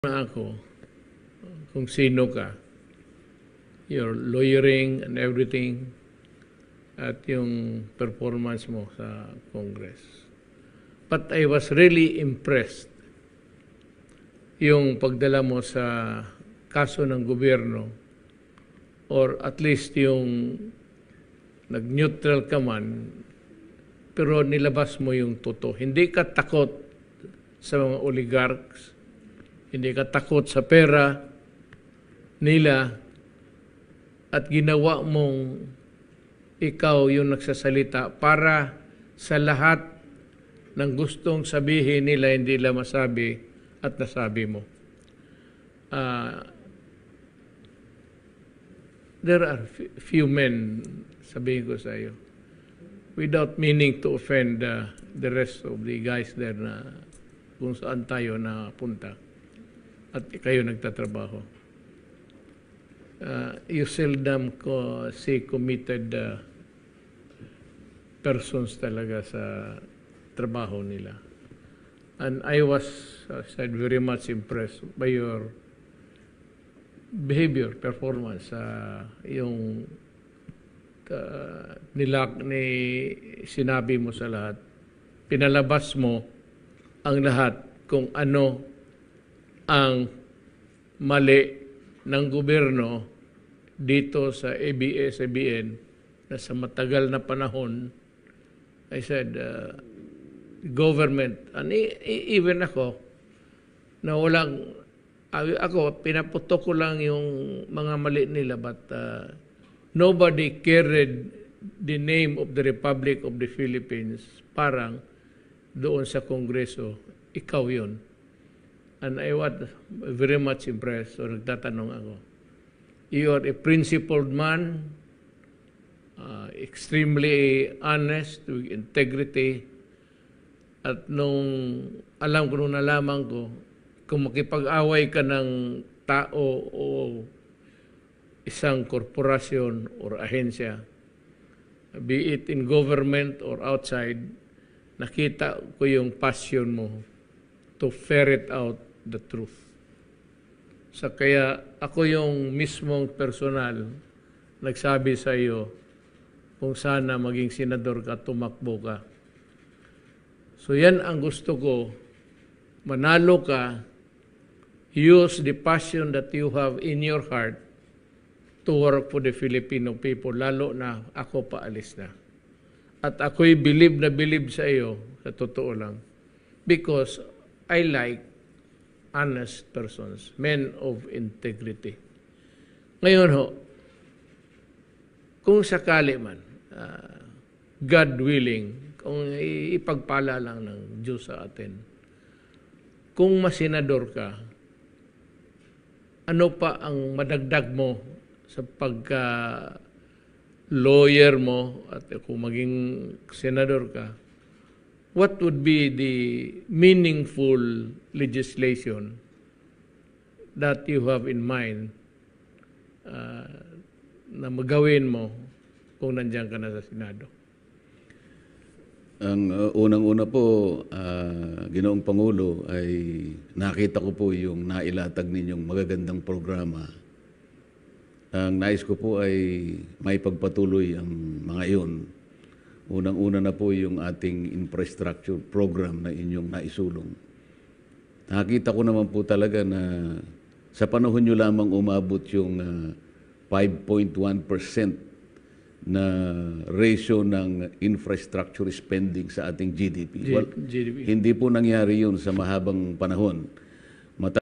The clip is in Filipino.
Na ako kung sino ka, your lawyering and everything, at yung performance mo sa Congress. But I was really impressed yung pagdala mo sa kaso ng gobyerno, or at least yung nag-neutral ka man, pero nilabas mo yung totoo. Hindi ka takot sa mga oligarchs, hindi ka takot sa pera nila, at ginawa mong ikaw yung nagsasalita para sa lahat ng gustong sabihin nila hindi nila masabi at nasabi mo. There are few men, sabihin ko sa iyo, without meaning to offend the rest of the guys there na kung saan tayo napunta at kayo nagtatrabaho. You seldom see committed persons talaga sa trabaho nila. And I was, said, very much impressed by your behavior, performance, yung sinabi mo sa lahat. Pinalabas mo ang lahat kung ano ang mali ng gobyerno dito sa ABS-CBN na sa matagal na panahon, I said, government, and even ako, na walang, ako, pinaputok ko lang yung mga mali nila, but nobody carried the name of the Republic of the Philippines, parang doon sa Kongreso, ikaw yun. And I was very much impressed. So nagtatanong ako, you are a principled man, extremely honest, with integrity. At nung nalaman ko, kung makipag-away ka ng tao o isang korporasyon or ahensya, be it in government or outside, nakita ko yung passion mo to ferret out the truth. So kaya ako yung mismong personal nagsabi sa iyo kung sana maging senador ka, tumakbo ka. So yan ang gusto ko, manalo ka, use the passion that you have in your heart to work for the Filipino people, lalo na ako paalis na. At ako'y believe na believe sa iyo, sa totoo lang, because I like honest persons, men of integrity. Ngayon ho, kung sakali man, God willing, kung ipagpala lang ng Diyos sa atin, kung masenador ka, ano pa ang madagdag mo sa pagka-lawyer mo, at kung maging senador ka, what would be the meaningful legislation that you have in mind na magawin mo kung nandiyan ka na sa Senado? Ang unang-una po, Ginoong Pangulo, ay nakita ko po yung nailatag ninyong magagandang programa. Ang nais ko po ay may pagpatuloy ang mga iyon. Unang-una na po yung ating infrastructure program na inyong naisulong. Nakita ko naman po talaga na sa panahon nyo lamang umabot yung 5.1% na ratio ng infrastructure spending sa ating GDP. Well, GDP. Hindi po nangyari yun sa mahabang panahon.